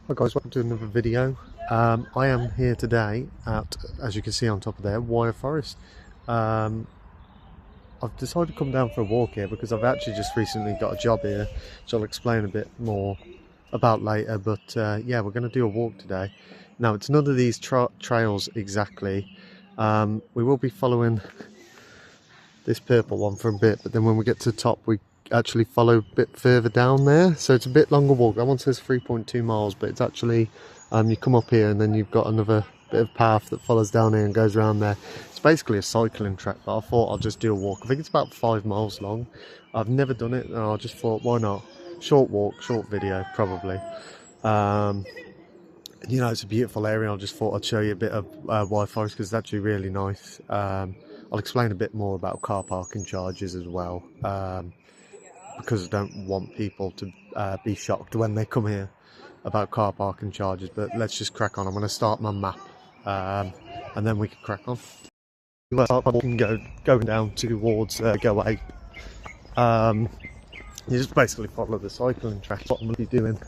Hi guys, welcome to another video. I am here today at, as you can see on top of there, Wyre Forest. I've decided to come down for a walk here because I've actually just recently got a job here, which I'll explain a bit more about later. But yeah, we're going to do a walk today. Now, it's none of these trails exactly. We will be following this purple one for a bit, but then when we get to the top, we actually follow a bit further down there, so it's a bit longer walk. That one says 3.2 miles, but it's actually you come up here and then you've got another bit of path that follows down here and goes around there. It's basically a cycling track, but I thought I'll just do a walk. I think it's about 5 miles long. I've never done it, and I just thought, why not? Short walk, short video, probably. You know, it's a beautiful area. I just thought I'd show you a bit of Wyre Forest because it's actually really nice. I'll explain a bit more about car parking charges as well, because I don't want people to be shocked when they come here about car parking charges. But let's just crack on. I'm going to start my map, and then we can crack on. We'll start walking, going down towards Go Ape. You just basically follow the cycling track. What I'm going to be doing.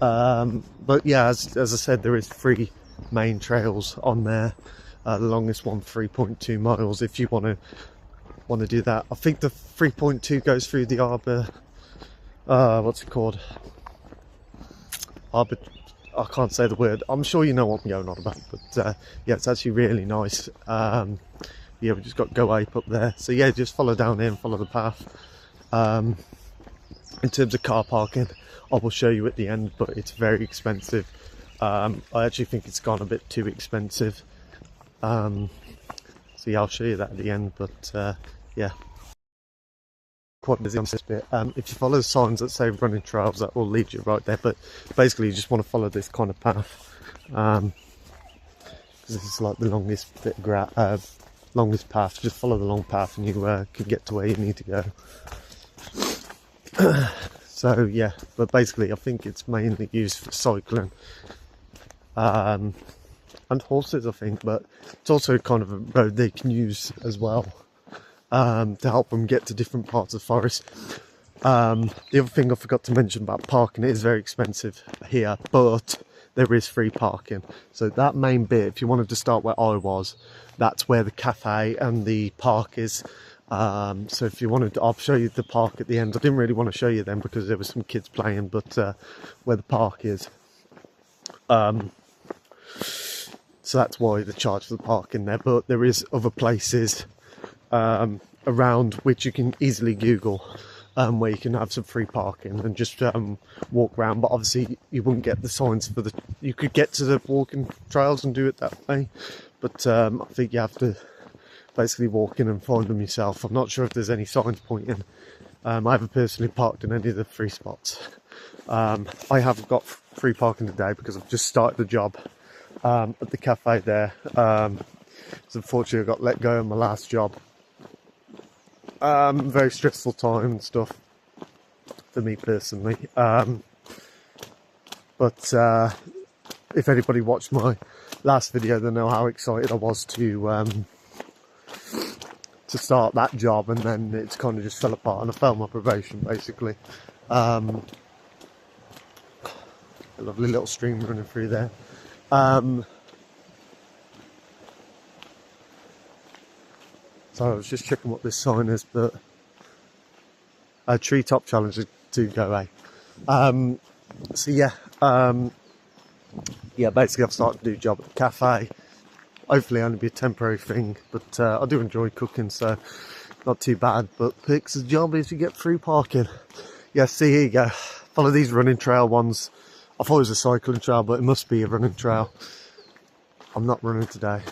But yeah, as I said, there is 3 main trails on there. The longest one 3.2 miles if you want to do that. I think the 3.2 goes through the Arbor, what's it called? Arbor, I can't say the word. I'm sure you know what I'm going on about, but yeah, it's actually really nice. Yeah, we just got Go Ape up there, so yeah, just follow down here and follow the path. In terms of car parking, I will show you at the end, but it's very expensive. I actually think it's gone a bit too expensive. So yeah, I'll show you that at the end, but yeah. Quite busy on this bit. If you follow the signs that say running trails, that will lead you right there, but basically you just want to follow this kind of path, because this is like the longest bit of longest path. Just follow the long path and you can get to where you need to go. So yeah, but basically I think it's mainly used for cycling and horses, I think, but it's also kind of a road they can use as well to help them get to different parts of the forest. The other thing I forgot to mention about parking, it is very expensive here, but there is free parking. So that main bit, if you wanted to start where I was, that's where the cafe and the park is. So if you wanted to, I'll show you the park at the end. I didn't really want to show you them because there were some kids playing, but where the park is, so that's why the charge for the park in there. But there is other places around which you can easily Google, where you can have some free parking and just walk around. But obviously you wouldn't get the signs for the, you could get to the walking trails and do it that way, but I think you have to basically walk in and find them yourself. I'm not sure if there's any signs pointing. I haven't personally parked in any of the free spots. I have got free parking today because I've just started the job at the cafe there. So unfortunately I got let go in my last job. Very stressful time and stuff for me personally. But if anybody watched my last video, they know how excited I was to start that job, and then it's kind of just fell apart and I failed my probation basically. A lovely little stream running through there. So I was just checking what this sign is, but treetop challenge to Go Ape. So yeah, yeah, basically I've started to do a job at the cafe. Hopefully only be a temporary thing, but I do enjoy cooking, so not too bad. But picks the job is you get free parking. Yeah, see, here you go. Follow these running trail ones. I thought it was a cycling trail, but it must be a running trail. I'm not running today.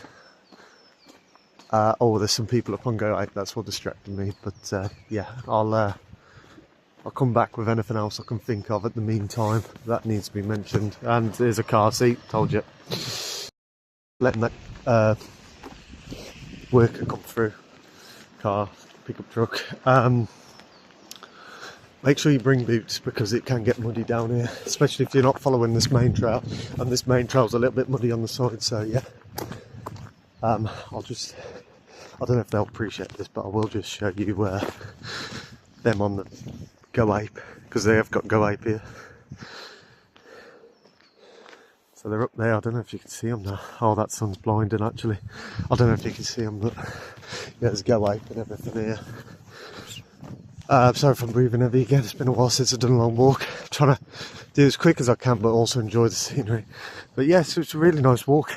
Oh, there's some people up on Go Ape, that's what distracted me. But yeah, I'll come back with anything else I can think of at the meantime that needs to be mentioned. And there's a car seat, told you. Letting that worker come through, car, pickup truck. Make sure you bring boots because it can get muddy down here, especially if you're not following this main trail, and this main trail's a little bit muddy on the side, so yeah. I don't know if they'll appreciate this, but I will just show you them on the Go Ape, because they have got Go Ape here. So they're up there. I don't know if you can see them now. Oh, that sun's blinding actually. I don't know if you can see them, but yeah, there's go ape and everything here. Sorry if I'm breathing heavy again. It's been a while since I've done a long walk. I'm trying to do it as quick as I can, but also enjoy the scenery. But yes, it's a really nice walk.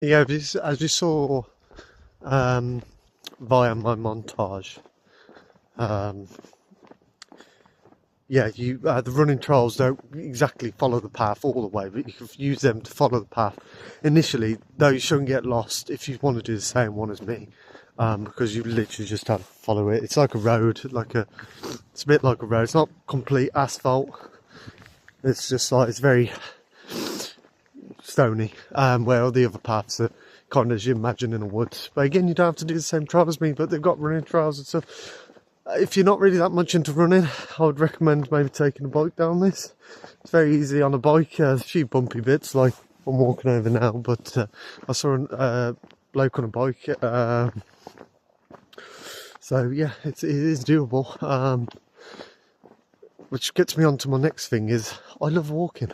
Yeah, as you saw via my montage, yeah, the running trails don't exactly follow the path all the way, but you can use them to follow the path. Initially, though, you shouldn't get lost if you want to do the same one as me, because you literally just have to follow it. It's like a road, it's a bit like a road. It's not complete asphalt. It's just like, it's very stony, where all the other paths are kind of as you imagine in a woods. But again, you don't have to do the same trail as me, but they've got running trails and stuff. If you're not really that much into running, I would recommend maybe taking a bike down this. It's very easy on a bike. There's a few bumpy bits like I'm walking over now, but I saw a bloke on a bike, so yeah, it is doable. Which gets me on to my next thing is I love walking.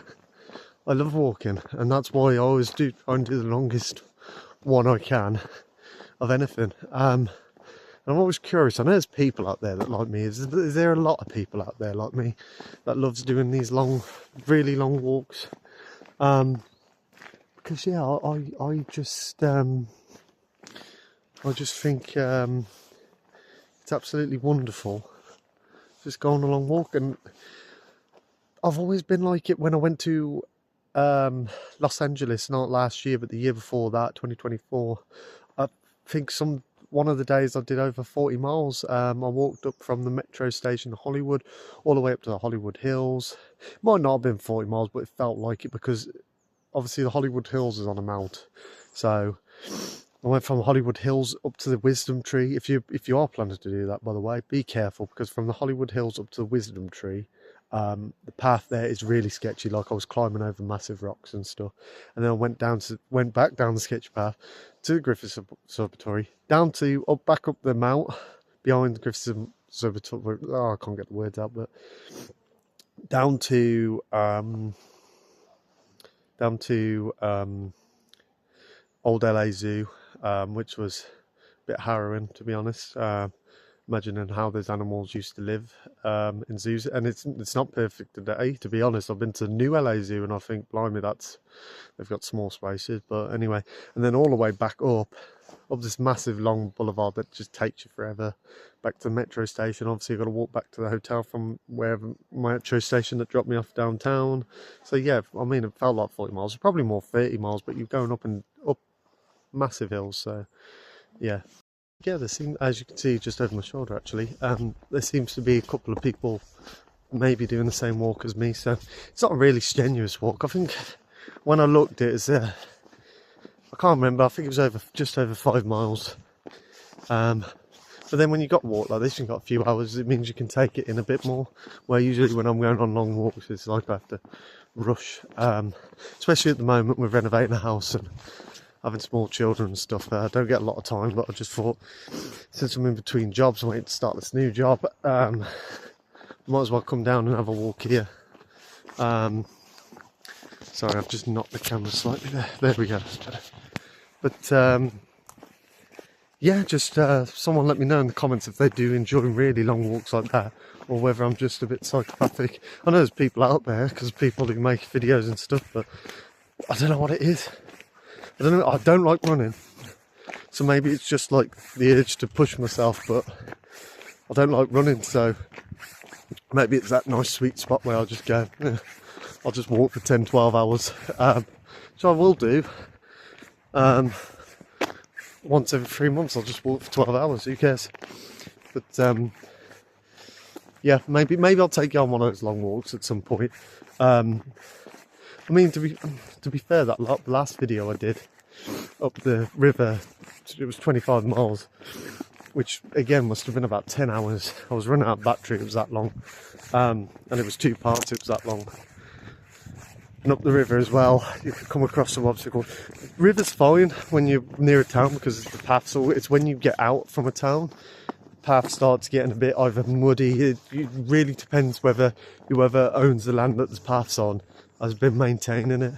And that's why I always try and do the longest one I can of anything. And I'm always curious. I know there's people out there that like me. Is there a lot of people out there like me that loves doing these really long walks? Because yeah, I just think it's absolutely wonderful just going a long walk. And I've always been like it when I went to Los Angeles, not last year but the year before that, 2024. I think one of the days I did over 40 miles. I walked up from the metro station to Hollywood all the way up to the Hollywood Hills. It might not have been 40 miles, but it felt like it because obviously the Hollywood Hills is on a mount. So I went from Hollywood Hills up to the Wisdom Tree. If you are planning to do that, by the way, be careful, because from the Hollywood Hills up to the Wisdom Tree, the path there is really sketchy. Like, I was climbing over massive rocks and stuff, and then I went back down the sketchy path to the Griffith Observatory, back up the mount behind the Griffith Observatory. Oh, I can't get the words out, but down to Old LA Zoo, which was a bit harrowing, to be honest. Imagining how those animals used to live in zoos, and it's not perfect today, to be honest. I've been to New LA Zoo and I think, blimey, they've got small spaces. But anyway, and then all the way back up this massive long boulevard that just takes you forever back to the metro station. Obviously, you've got to walk back to the hotel from wherever metro station that dropped me off downtown. So yeah, I mean, it felt like 40 miles, probably more 30 miles, but you're going up massive hills. So yeah. Yeah, as you can see just over my shoulder actually, there seems to be a couple of people maybe doing the same walk as me. So it's not a really strenuous walk. I think when I looked, I can't remember, I think it was just over 5 miles. But then when you got to walk like this, you've got a few hours, it means you can take it in a bit more. Where usually when I'm going on long walks, it's like I have to rush, especially at the moment we're renovating a house and having small children and stuff. I don't get a lot of time, but I just thought, since I'm in between jobs, I'm waiting to start this new job, might as well come down and have a walk here. Sorry, I've just knocked the camera slightly there. There we go. But yeah, just someone let me know in the comments if they do enjoy really long walks like that, or whether I'm just a bit psychopathic. I know there's people out there, because people who make videos and stuff, but I don't know what it is. I don't know. I don't like running, so maybe it's just like the urge to push myself, but I don't like running, so maybe it's that nice sweet spot where I'll just go, I'll just walk for 10-12 hours, which I will do. Once every 3 months I'll just walk for 12 hours, who cares? But yeah, maybe I'll take you on one of those long walks at some point. I mean, to be fair, that last video I did up the river, it was 25 miles, which again must have been about 10 hours. I was running out of battery, it was that long. And it was 2 parts, it was that long. And up the river as well, you could come across some obstacles. River's fine when you're near a town because it's the path, so it's when you get out from a town, the path starts getting a bit either muddy. It really depends whether whoever owns the land that the path's on has been maintaining it.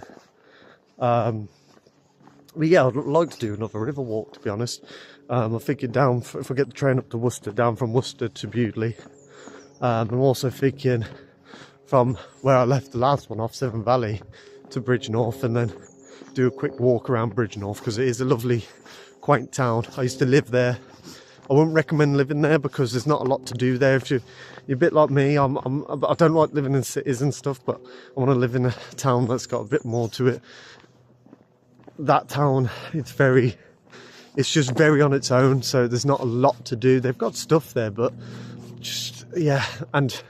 But yeah, I'd like to do another river walk, to be honest. I'm thinking down, if I get the train up to Worcester, down from Worcester to Bewdley. I'm also thinking from where I left the last one off, Severn Valley, to Bridgnorth, and then do a quick walk around Bridgnorth, because it is a lovely, quaint town. I used to live there. I wouldn't recommend living there because there's not a lot to do there. If you're a bit like me, I don't like living in cities and stuff, but I want to live in a town that's got a bit more to it. That town, it's just very on its own, so there's not a lot to do. They've got stuff there, but just, yeah, and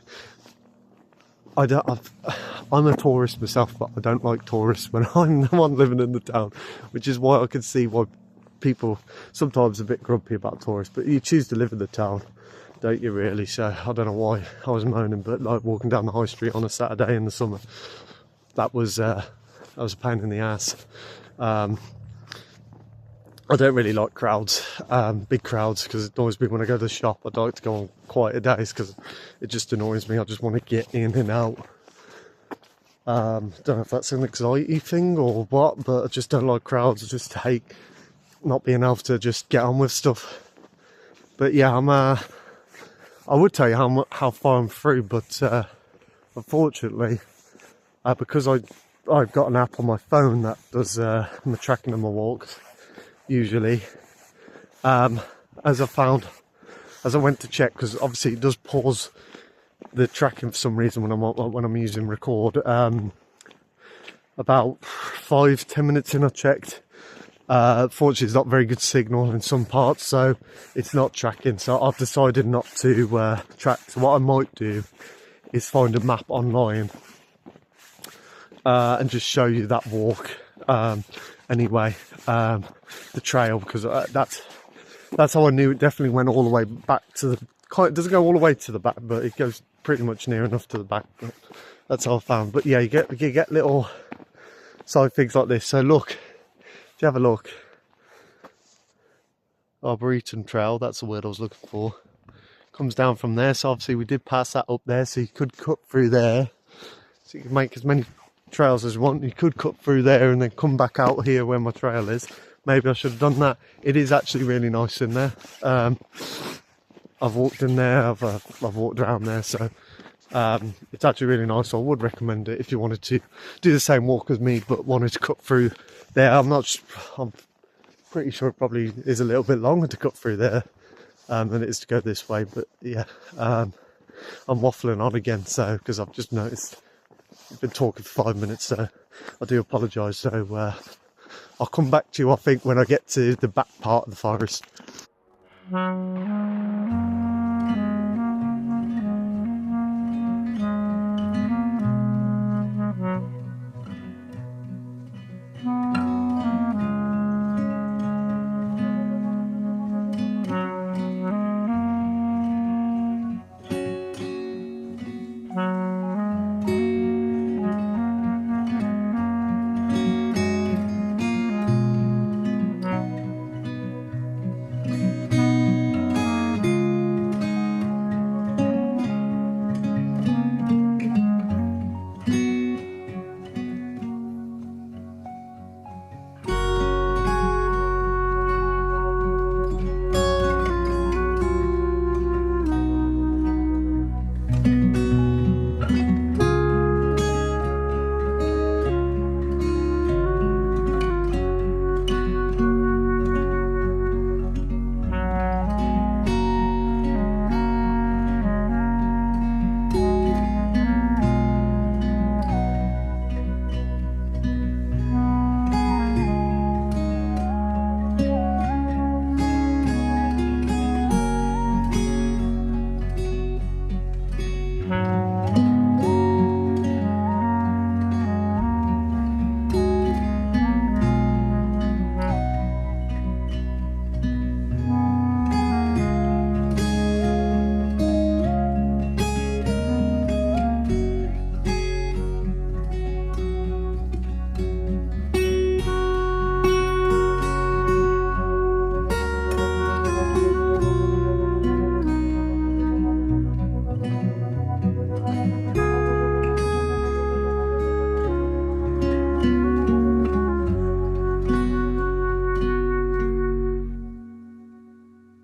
I'm a tourist myself, but I don't like tourists when I'm the one living in the town, which is why I can see why people sometimes are a bit grumpy about tourists. But you choose to live in the town, don't you, really? So I don't know why I was moaning, but like walking down the high street on a Saturday in the summer, that was a pain in the ass. I don't really like crowds, big crowds, because it annoys me when I go to the shop. I'd like to go on quieter days because it just annoys me. I just want to get in and out. Don't know if that's an anxiety thing or what, but I just don't like crowds. I just hate not being able to just get on with stuff. But yeah, I would tell you how far I'm through, but unfortunately, because I've got an app on my phone that does my tracking of my walks. Usually, as I went to check, because obviously it does pause the tracking for some reason when I'm using record. About 5-10 minutes in, I checked. Fortunately, it's not very good signal in some parts, so it's not tracking. So I've decided not to track. So what I might do is find a map online and just show you that walk. Anyway, the trail, because that's how I knew it definitely went all the way back to the. It doesn't go all the way to the back, but it goes pretty much near enough to the back. But that's how I found. But yeah, you get little side things like this. So look, if you have a look, Arboretum Trail. That's the word I was looking for. Comes down from there. So obviously we did pass that up there, so you could cut through there. So you can make as many trails as you want. You could cut through there and then come back out here where my trail is. Maybe I should have done that. It is actually really nice in there. I've walked in there, I've walked around there, so it's actually really nice. So I would recommend it if you wanted to do the same walk as me but wanted to cut through there. I'm pretty sure it probably is a little bit longer to cut through there than it is to go this way, but yeah, I'm waffling on again, so because I've just noticed I've been talking for 5 minutes, so I do apologise. So I'll come back to you, I think, when I get to the back part of the forest.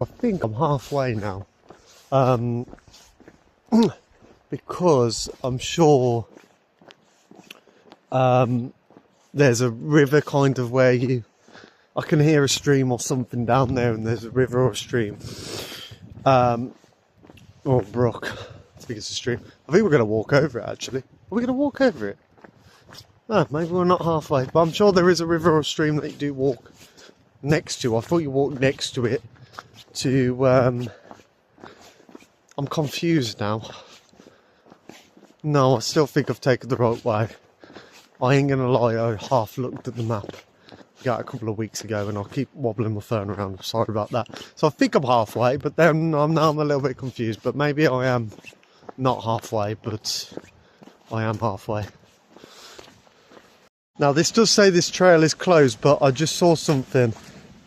I think I'm halfway now. Because I'm sure there's a river kind of where I can hear a stream or something down there, and there's a river or a stream. Or a brook. I think it's a stream. I think we're going to walk over it, actually. Are we going to walk over it? Oh, maybe we're not halfway, but I'm sure there is a river or a stream that you do walk next to. I thought you walked next to it to, I'm confused now. No, I still think I've taken the right way. I ain't gonna lie, I half looked at the map a couple of weeks ago, and I'll keep wobbling my phone around. Sorry about that. So I think I'm halfway, but then I'm a little bit confused. But maybe I am not halfway, but I am halfway. Now this does say this trail is closed, but I just saw something.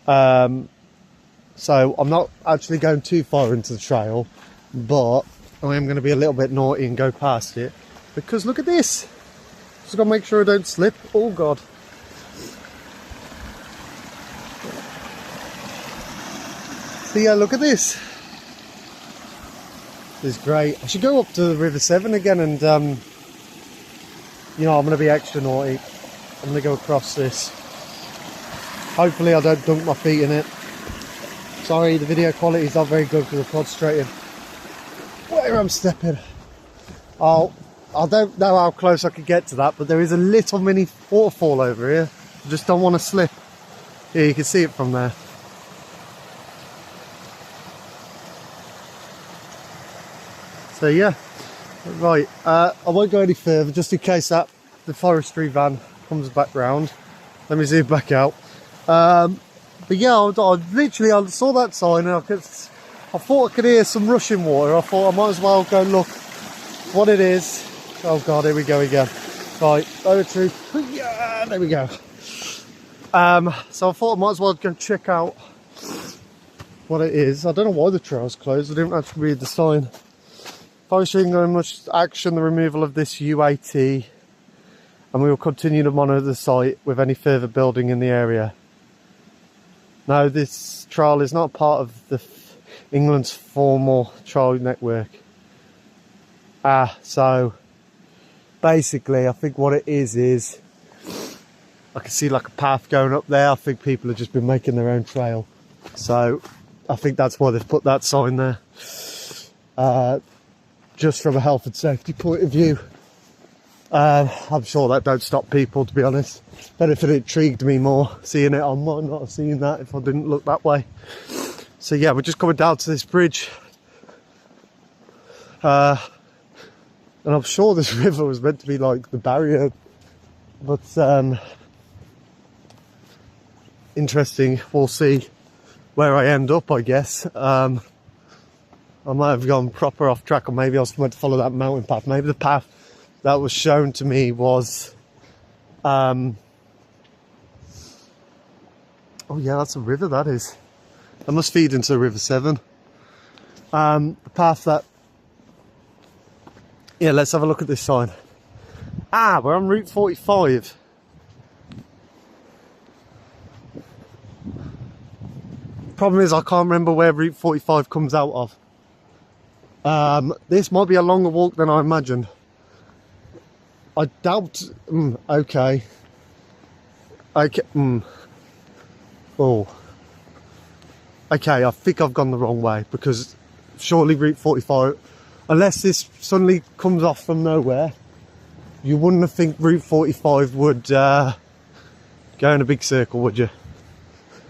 So I'm not actually going too far into the trail, but I am going to be a little bit naughty and go past it, because look at this. Just got to make sure I don't slip. Oh God. So yeah, look at this. This is great. I should go up to the River Severn again, and you know, I'm going to be extra naughty. I'm going to go across this. Hopefully I don't dunk my feet in it. Sorry, the video quality is not very good because I'm concentrating where I'm stepping. I don't know how close I could get to that, but there is a little mini waterfall over here. I just don't want to slip. Yeah, you can see it from there. So yeah, right, I won't go any further just in case that the forestry van comes back round. Let me zoom back out. But yeah, I saw that sign, and I thought I could hear some rushing water. I thought I might as well go look what it is. Oh God, here we go again. Right, over to, yeah, there we go. So I thought I might as well go check out what it is. I don't know why the trail's closed. I didn't actually read the sign. Forestry going much action the removal of this UAT, and we will continue to monitor the site with any further building in the area. No, this trail is not part of England's formal trail network. So basically I think what it is I can see like a path going up there. I think people have just been making their own trail. So I think that's why they've put that sign there. Just from a health and safety point of view. I'm sure that don't stop people, to be honest. But if it intrigued me more seeing it, I might not have seen that if I didn't look that way. So yeah, we're just coming down to this bridge. And I'm sure this river was meant to be like the barrier. But interesting, we'll see where I end up, I guess. I might have gone proper off track, or maybe I was meant to follow that mountain path. Maybe the path that was shown to me was oh yeah, that's a river, that is. That must feed into the River Severn. The path that, yeah, let's have a look at this sign. We're on Route 45. Problem is I can't remember where Route 45 comes out of. This might be a longer walk than I imagined. I doubt. Okay. Oh. Okay, I think I've gone the wrong way, because surely Route 45, unless this suddenly comes off from nowhere, you wouldn't have think Route 45 would go in a big circle, would you?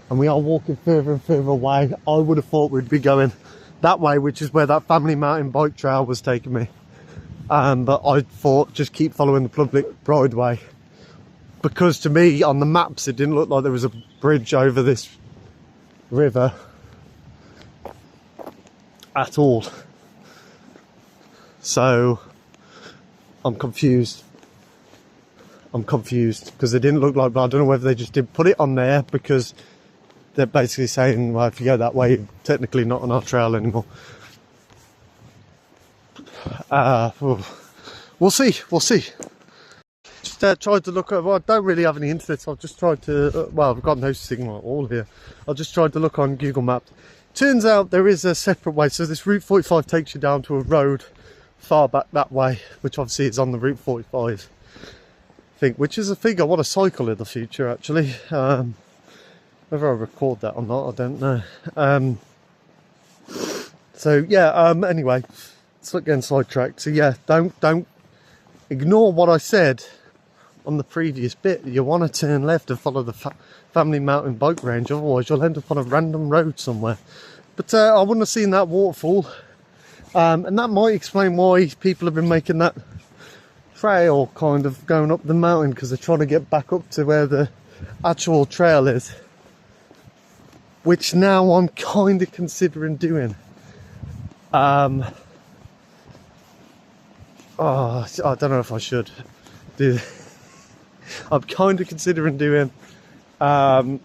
And we are walking further and further away. I would have thought we'd be going that way, which is where that family mountain bike trail was taking me. But I thought just keep following the public brideway, because to me on the maps it didn't look like there was a bridge over this river at all. So I'm confused because it didn't look like, but I don't know whether they just didn't put it on there because they're basically saying, well, if you go that way, you're technically not on our trail anymore. We'll see. Just tried to look at, well, I don't really have any internet, so I've just tried to, well, I've got no signal at all here. I just tried to look on Google Maps turns out there is a separate way. So this Route 45 takes you down to a road far back that way, which obviously is on the Route 45 thing, which is a thing I want to cycle in the future actually. Whether I record that or not, I don't know. So yeah, anyway, it's not getting sidetracked. So yeah, don't ignore what I said on the previous bit. You want to turn left and follow the family mountain bike range, otherwise you'll end up on a random road somewhere. But I wouldn't have seen that waterfall, and that might explain why people have been making that trail kind of going up the mountain, because they're trying to get back up to where the actual trail is, which now I'm kind of considering doing. Oh, I don't know if I should do. I'm kind of considering doing, because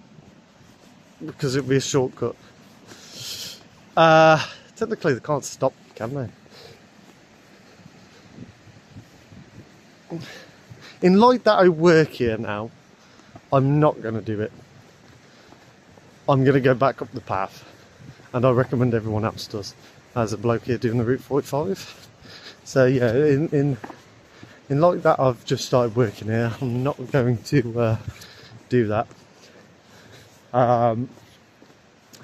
it'd be a shortcut. Technically they can't stop, can they? In light that I work here now, I'm not going to do it. I'm going to go back up the path, and I recommend everyone else does. As a bloke here doing the Route 45. So yeah, in light that I've just started working here, I'm not going to do that. And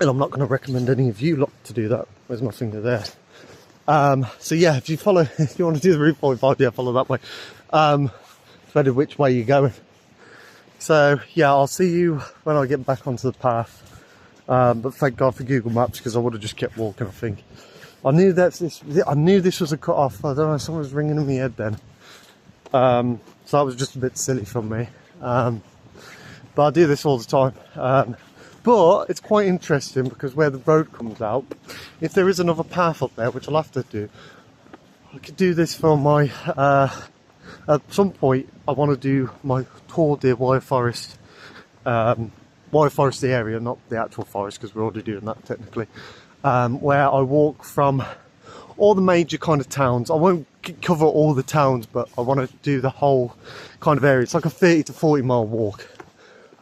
I'm not going to recommend any of you lot to do that. Where's my finger there? So yeah, if you want to do the Route 45, yeah, follow that way. Depending which way you're going. So yeah, I'll see you when I get back onto the path. But thank God for Google Maps, because I would have just kept walking, I think. I knew this was a cut off. I don't know, someone was ringing in my head then. So that was just a bit silly from me. But I do this all the time. But it's quite interesting, because where the road comes out, if there is another path up there, which I'll have to do, I could do this for my, at some point I want to do my tour de Wyre Forest, Wyre Forest the area, not the actual forest, because we're already doing that technically, where I walk from all the major kind of towns. I won't cover all the towns, but I want to do the whole kind of area. It's like a 30 to 40 mile walk.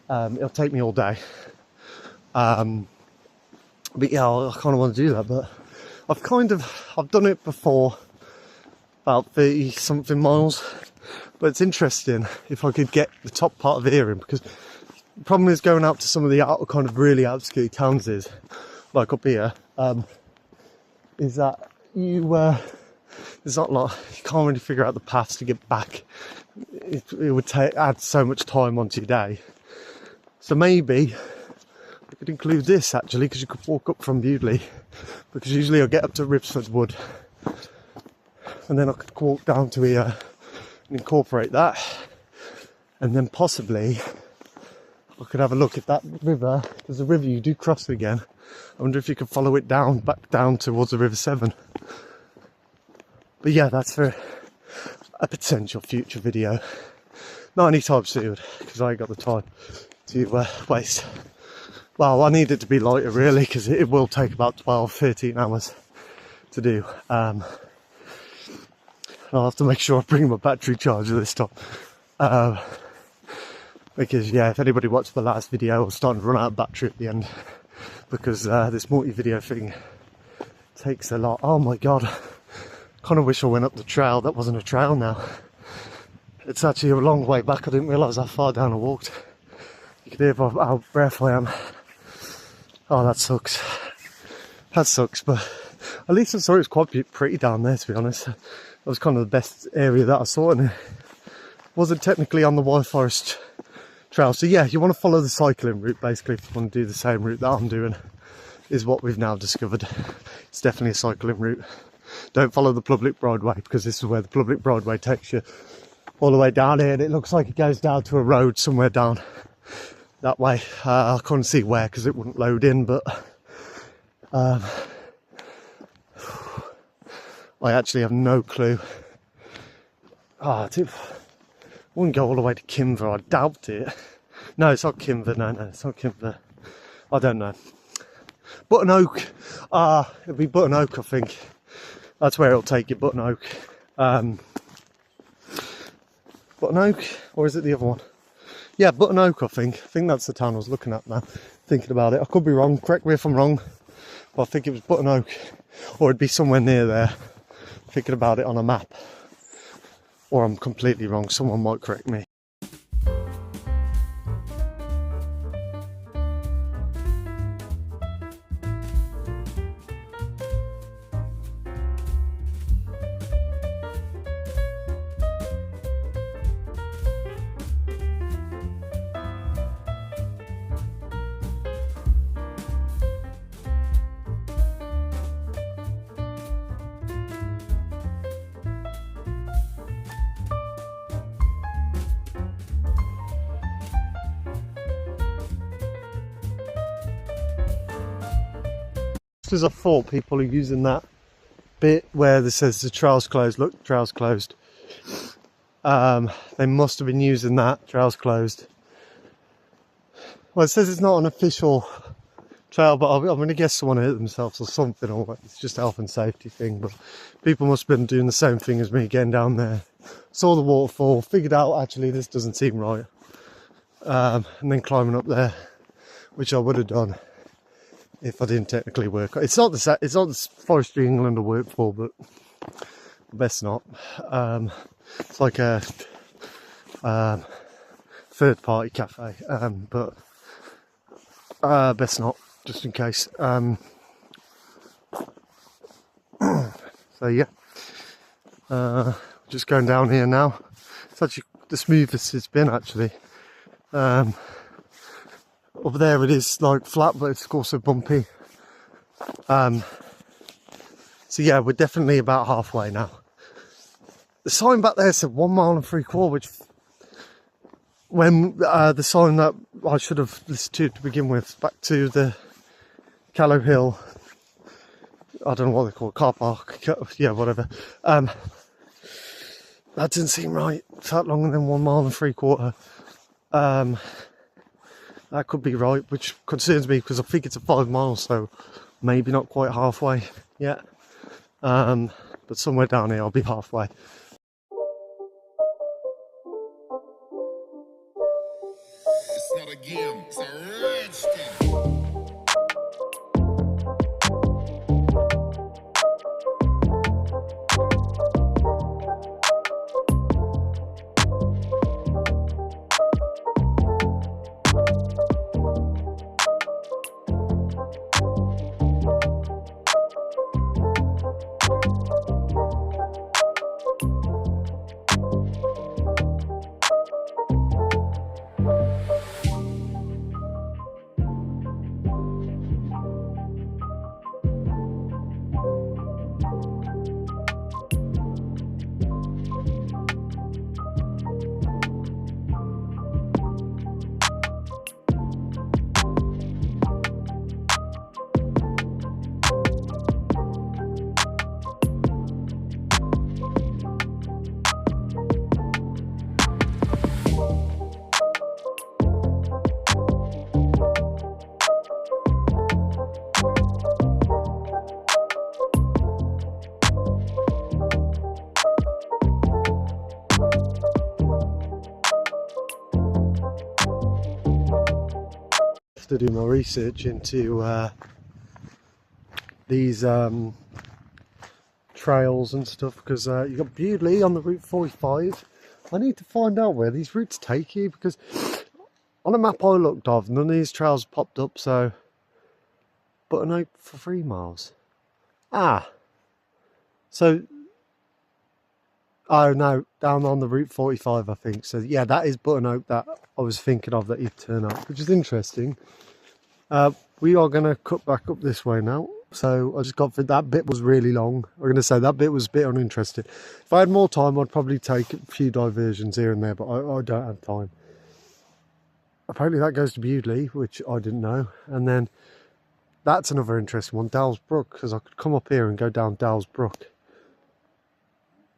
It'll take me all day. But yeah, I kind of want to do that, but I've done it before, about 30 something miles, but it's interesting if I could get the top part of here in, because the problem is going out to some of the kind of really outskirty towns is, like up here, is that there's not a lot, you can't really figure out the paths to get back. It would add so much time onto your day. So maybe I could include this actually, because you could walk up from Bewdley, because usually I get up to Ribsford Wood, and then I could walk down to here and incorporate that, and then possibly I could have a look at that river. There's a river you do cross again. I wonder if you could follow it back down towards the River Severn. But yeah, that's for a potential future video. Not anytime soon, because I ain't got the time to waste. Well, I need it to be lighter really, because it will take about 12-13 hours to do. I'll have to make sure I bring my battery charger this time. Because yeah, if anybody watched the last video, I was starting to run out of battery at the end, because this multi-video thing takes a lot. Oh my god, kind of wish I went up the trail. That wasn't a trail now. It's actually a long way back. I didn't realise how far down I walked. You can hear how breath I am. Oh, that sucks. That sucks, but at least I saw it was quite pretty down there, to be honest. That was kind of the best area that I saw, and it wasn't technically on the Wyre Forest trail. So yeah, you want to follow the cycling route, basically, if you want to do the same route that I'm doing, is what we've now discovered. It's definitely a cycling route. Don't follow the public Broadway, because this is where the public Broadway takes you all the way down here, and it looks like it goes down to a road somewhere down that way. I couldn't see where because it wouldn't load in, but I actually have no clue. I wouldn't go all the way to Kimver, I doubt it. No, it's not Kimver, no, it's not Kimver. I don't know. Button Oak, it'll be Button Oak, I think. That's where it'll take you, Button Oak. Button Oak, or is it the other one? Yeah, Button Oak, I think. I think that's the town I was looking at now, thinking about it. I could be wrong, correct me if I'm wrong. But I think it was Button or it'd be somewhere near there. Thinking about it on a map. Or I'm completely wrong, someone might correct me. As I thought, people are using that bit where this says the trail's closed. Look, trail's closed. They must have been using that, trail's closed. Well, it says it's not an official trail, but I'm going to guess someone hurt themselves or something, or it's just a health and safety thing. But people must have been doing the same thing as me, getting down there, saw the waterfall, figured out actually this doesn't seem right, and then climbing up there, which I would have done if I didn't technically work. It's not the Forestry England I work for, but best not. It's like a third party cafe, but best not, just in case. So yeah, just going down here now. It's actually the smoothest it's been actually. Over there it is like flat, but it's also bumpy. So yeah, we're definitely about halfway now. The sign back there said 1 mile and 3/4, which when the sign that I should have listened to begin with, back to the Callow Hill, I don't know what they call it, car park, yeah, whatever. That didn't seem right. It's that longer than 1 mile and 3/4. That could be right, which concerns me because I think it's a 5 miles, so maybe not quite halfway yet. But somewhere down here I'll be halfway. It's not a game, it's a rich thing. To do my research into these trails and stuff, because you've got Bewdley on the Route 45. I need to find out where these routes take you, because on a map I looked of, none of these trails popped up. So Button Oak for 3 miles. So oh no, down on the Route 45 I think. So yeah, that is Button Oak that I was thinking of, that you'd turn up, which is interesting. We are going to cut back up this way now. So I just got that bit was really long. I'm going to say that bit was a bit uninteresting. If I had more time, I'd probably take a few diversions here and there, but I don't have time. Apparently that goes to Bewdley, which I didn't know. And then that's another interesting one, Dowles Brook, because I could come up here and go down Dowles Brook.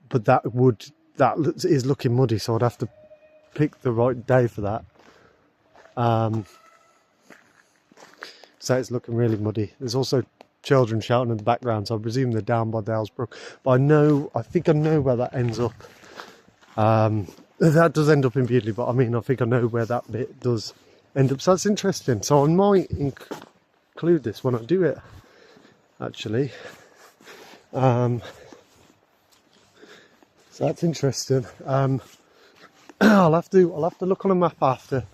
But that is looking muddy, so I'd have to pick the right day for that. So it's looking really muddy. There's also children shouting in the background, so I presume they're down by Dowles Brook. But I think I know where that ends up. That does end up in Bewdley, but I mean, I think I know where that bit does end up. So that's interesting. So I might include this when I do it. actually. So that's interesting. I'll have to look on a map after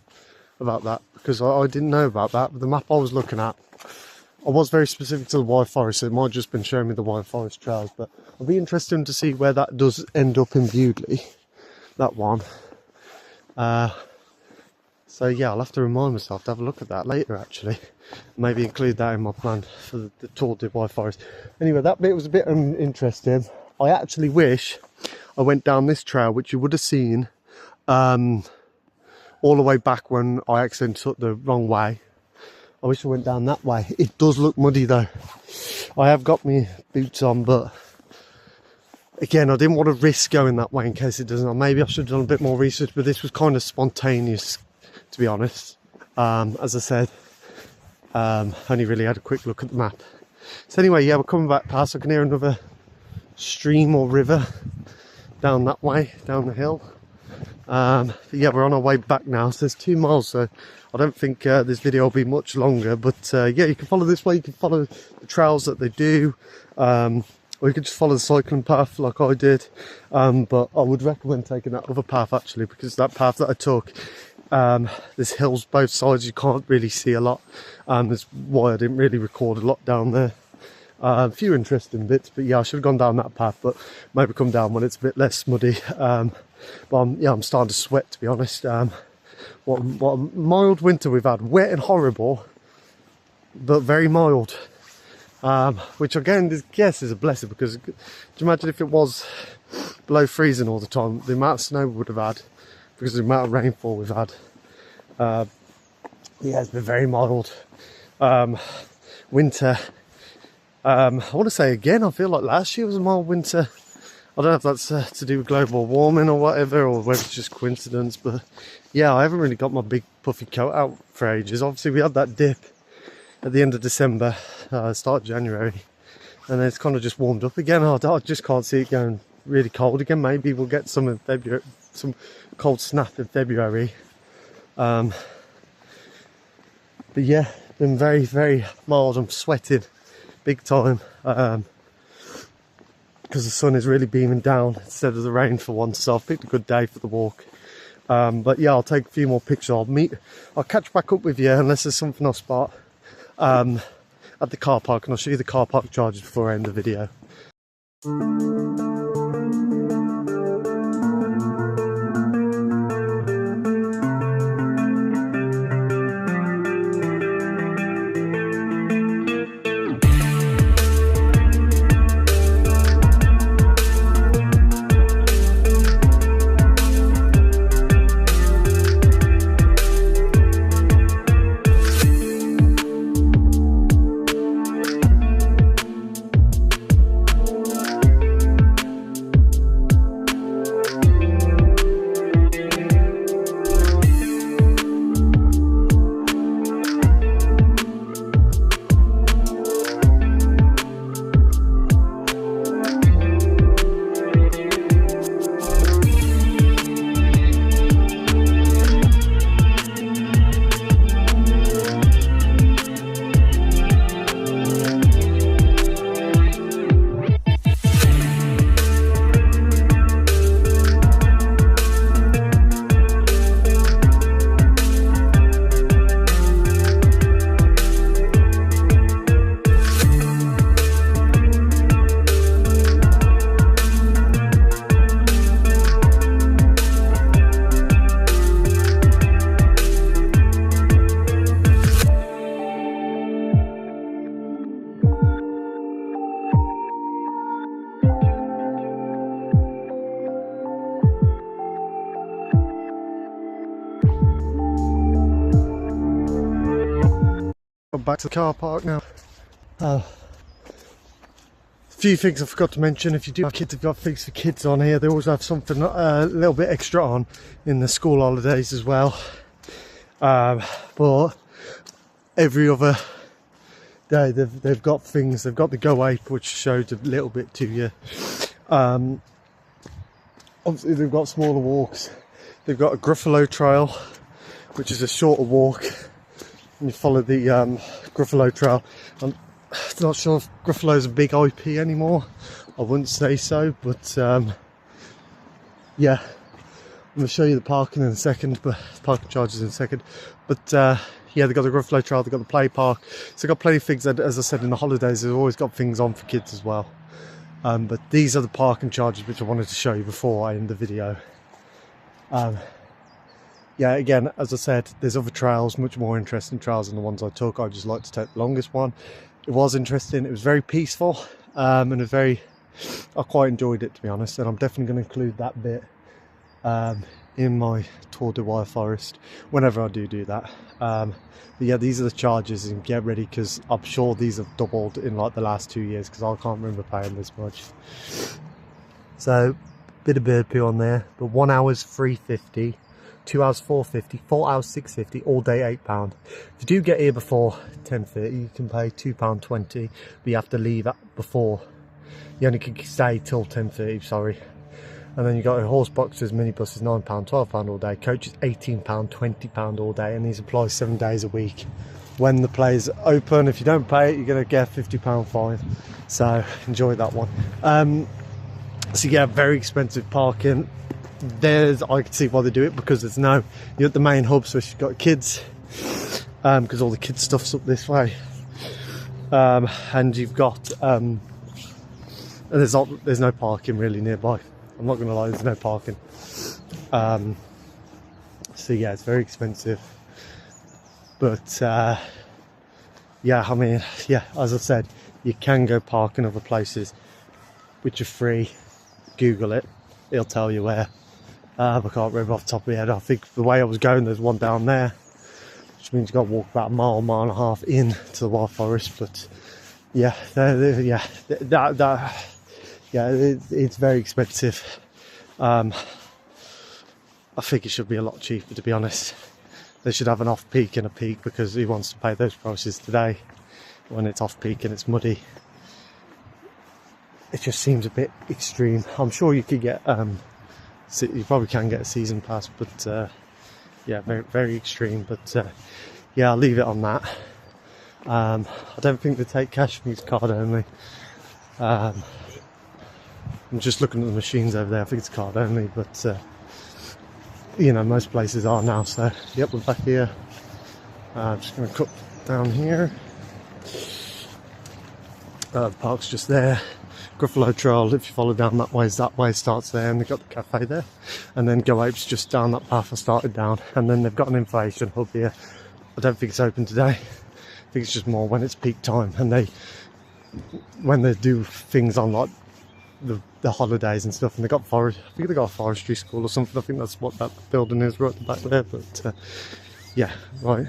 about that, because I didn't know about that. But the map I was looking at, I was very specific to the Wyre Forest, so it might have just been showing me the Wyre Forest trails. But I'll be interested to see where that does end up in Bewdley, that one. So yeah, I'll have to remind myself to have a look at that later, actually. Maybe include that in my plan for the tour to Wyre Forest. Anyway, that bit was a bit interesting. I actually wish I went down this trail, which you would have seen all the way back when I accidentally took the wrong way. I wish I went down that way. It does look muddy though. I have got my boots on, but again, I didn't want to risk going that way in case it doesn't. Maybe I should have done a bit more research, but this was kind of spontaneous, to be honest. As I said, only really had a quick look at the map. So anyway, yeah, we're coming back past. I can hear another stream or river down that way, down the hill. But yeah, we're on our way back now. So there's 2 miles, so I don't think this video will be much longer. But yeah, you can follow this way. You can follow the trails that they do, or you can just follow the cycling path like I did. But I would recommend taking that other path, actually, because that path that I took, there's hills both sides. You can't really see a lot. That's why I didn't really record a lot down there. A few interesting bits, but yeah, I should have gone down that path, but maybe come down when it's a bit less muddy. But yeah, I'm starting to sweat, to be honest. What a mild winter we've had. Wet and horrible, but very mild. Which again, I guess is a blessing, because do you imagine if it was below freezing all the time, the amount of snow we would have had, because of the amount of rainfall we've had. Yeah, it's been very mild winter. I want to say again, I feel like last year was a mild winter. I don't know if that's to do with global warming or whatever, or whether it's just coincidence, but yeah, I haven't really got my big puffy coat out for ages. Obviously we had that dip at the end of December, start of January, and then it's kind of just warmed up again. I just can't see it going really cold again. Maybe we'll get some in February, some cold snap in February. But yeah, been very, very mild. I'm sweating big time. Because the sun is really beaming down instead of the rain for once, so I've picked a good day for the walk. But yeah, I'll take a few more pictures. I'll catch back up with you unless there's something I'll spot at the car park, and I'll show you the car park charges before I end the video. Back to the car park now. A few things I forgot to mention. If you do have kids, if you've got things for kids on here, they always have something a little bit extra on in the school holidays as well. But every other day they've got things. They've got the Go Ape, which shows a little bit to you. Obviously they've got smaller walks. They've got a Gruffalo trail, which is a shorter walk. And you follow the Gruffalo trail, and Not sure if Gruffalo's a big IP anymore. I wouldn't say so, but yeah, I'm going to show you the parking in a second, but parking charges in a second. But yeah, they've got the Gruffalo Trail, they've got the play park, so they've got plenty of things. As I said, in the holidays, they've always got things on for kids as well. But these are the parking charges which I wanted to show you before I end the video. Yeah, again, as I said, there's other trails, much more interesting trails than the ones I took. I just like to take the longest one. It was interesting, it was very peaceful, and I quite enjoyed it, to be honest, and I'm definitely going to include that bit in my Tour de Wyre Forest whenever I do that. But yeah, these are the charges, and get ready because I'm sure these have doubled in like the last 2 years, because I can't remember paying this much. So bit of bird poo on there, but 1 hour's £3.50, 2 hours £4.50, 4 hours £6.50, all day £8. If you do get here before 10:30, you can pay £2.20, but you have to leave before. You only can stay till 10:30, sorry. And then you got your horse boxes, minibuses, £9, £12 all day, coaches £18, £20 all day, and these apply 7 days a week. When the play's open, if you don't pay it, you're going to get a £50 fine. So enjoy that one. So yeah, very expensive parking. I can see why they do it, because there's you're at the main hub, so if you've got kids, because all the kids stuff's up this way, and you've got and there's no parking really nearby. I'm not gonna lie, there's no parking. So yeah, it's very expensive, but yeah, I mean, yeah, as I said, you can go park in other places which are free. Google it, it'll tell you where. I can't remember off the top of my head. I think the way I was going, there's one down there, which means you've got to walk about a mile and a half in to the Wyre Forest. But yeah, it's very expensive. I think it should be a lot cheaper, to be honest. They should have an off-peak and a peak, because who wants to pay those prices today when it's off-peak and it's muddy? It just seems a bit extreme. I'm sure you could get you probably can get a season pass, but yeah, very, very extreme. But yeah, I'll leave it on that. I don't think they take cash from, use card only. I'm just looking at the machines over there. I think it's card only, but you know, most places are now. So yep, we're back here. I'm just going to cut down here. The park's just there. Gruffalo Trail, if you follow down that way starts there, and they've got the cafe there, and then Go Apes just down that path I started down, and then they've got an inflation hub here. I don't think it's open today. I think it's just more when it's peak time, and when they do things on like the holidays and stuff, and they got I think they got a forestry school or something. I think that's what that building is right at the back there. But yeah, right.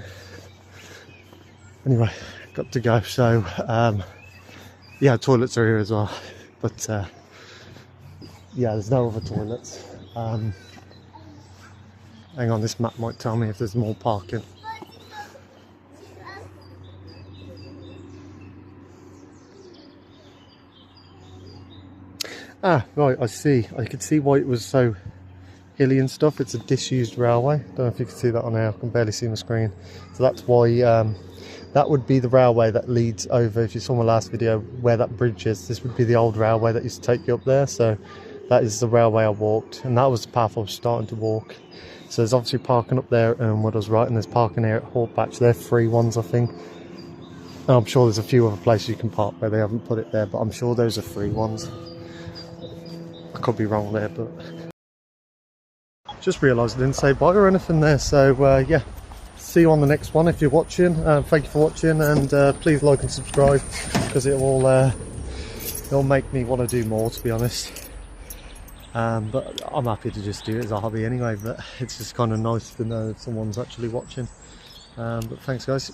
Anyway, got to go. So yeah, toilets are here as well, but yeah, there's no other toilets. Hang on, this map might tell me if there's more parking. Ah, right, I see. I could see why it was so hilly and stuff. It's a disused railway. Don't know if you can see that on there. I can barely see my screen. So that's why that would be the railway that leads over. If you saw my last video where that bridge is, this would be the old railway that used to take you up there. So that is the railway I walked, and that was the path I was starting to walk. So there's obviously parking up there, and what I was right, and there's parking here at Hawkbatch. They're free ones, I think. And I'm sure there's a few other places you can park where they haven't put it there, but I'm sure those are free ones. I could be wrong there, but just realised I didn't say bye or anything there. So yeah, see you on the next one if you're watching. Thank you for watching, and please like and subscribe, because it'll make me want to do more, to be honest. But I'm happy to just do it as a hobby anyway, but it's just kind of nice to know that someone's actually watching. But thanks guys.